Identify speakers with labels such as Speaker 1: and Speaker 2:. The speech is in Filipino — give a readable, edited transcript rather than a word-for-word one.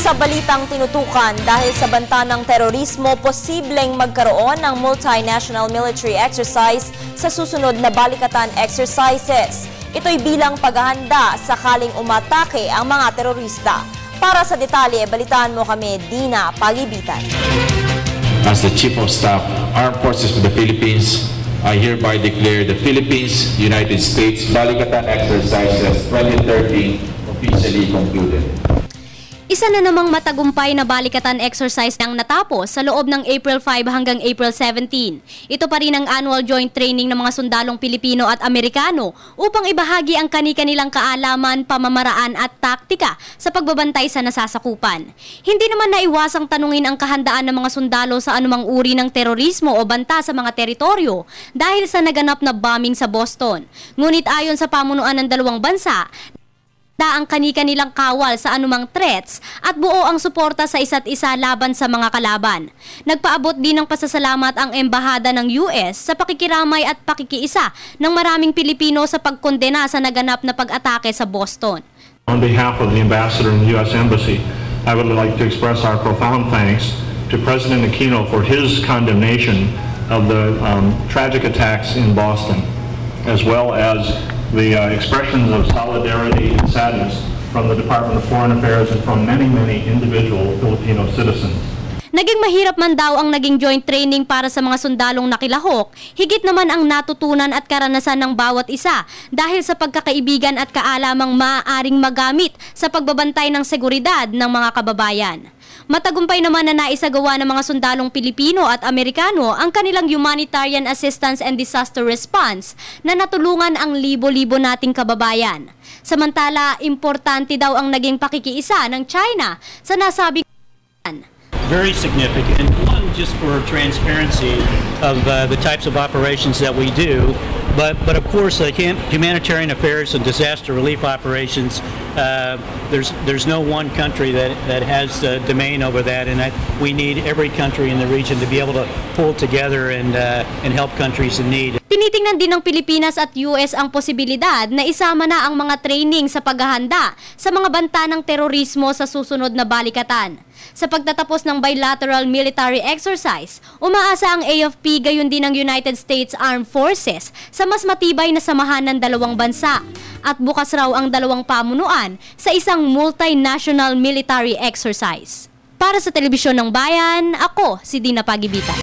Speaker 1: Sa balitang tinutukan, dahil sa banta ng terorismo, posibleng magkaroon ng multinational military exercise sa susunod na balikatan exercises. Ito'y bilang paghahanda sakaling umatake ang mga terorista. Para sa detalye, balitaan mo kami, Dina Pagibitan.
Speaker 2: As the Chief of Staff, Armed Forces of the Philippines, I hereby declare the Philippines-United States Balikatan Exercises 2013 officially concluded.
Speaker 3: Isa na namang matagumpay na balikatan exercise nang natapos sa loob ng April 5 hanggang April 17. Ito pa rin ang annual joint training ng mga sundalong Pilipino at Amerikano upang ibahagi ang kani-kanilang kaalaman, pamamaraan at taktika sa pagbabantay sa nasasakupan. Hindi naman naiwasang tanungin ang kahandaan ng mga sundalo sa anumang uri ng terorismo o banta sa mga teritoryo dahil sa naganap na bombing sa Boston. Ngunit ayon sa pamunuan ng dalawang bansa, ang kani-kanilang kawal sa anumang threats at buo ang suporta sa isa't isa laban sa mga kalaban. Nagpaabot din ng pasasalamat ang embahada ng US sa pakikiramay at pakikiisa ng maraming Pilipino sa pagkondena sa naganap na pag-atake sa Boston.
Speaker 4: On behalf of the Ambassador in the US Embassy, I would like to express our profound thanks to President Aquino for his condemnation of the tragic attacks in Boston, as well as the expressions of solidarity and sadness from the Department of Foreign Affairs and from many individual Filipino citizens.
Speaker 3: Naging mahirap man daw ang naging joint training para sa mga sundalong nakilahok, higit naman ang natutunan at karanasan ng bawat isa dahil sa pagkakaibigan at kaalamang maaaring magamit sa pagbabantay ng seguridad ng mga kababayan. Matagumpay naman na naisagawa ng mga sundalong Pilipino at Amerikano ang kanilang humanitarian assistance and disaster response na natulungan ang libo-libo nating kababayan. Samantala, importante daw ang naging pakikiisa ng China sa nasabing
Speaker 5: very significant, one just for transparency of the types of operations that we do, but of course humanitarian affairs and disaster relief operations, there's no one country that has domain over that, and we need every country in the region to be able to pull together and help countries in need.
Speaker 3: Tinitingnan din ng Pilipinas at US ang posibilidad na isama na ang mga training sa paghahanda sa mga banta ng terorismo sa susunod na balikatan. Sa pagtatapos ng bilateral military exercise, umaasa ang AFP gayon din ng United States Armed Forces sa mas matibay na samahan ng dalawang bansa at bukas raw ang dalawang pamunuan sa isang multinational military exercise. Para sa Telebisyon ng Bayan, ako si Dina Pagibitan.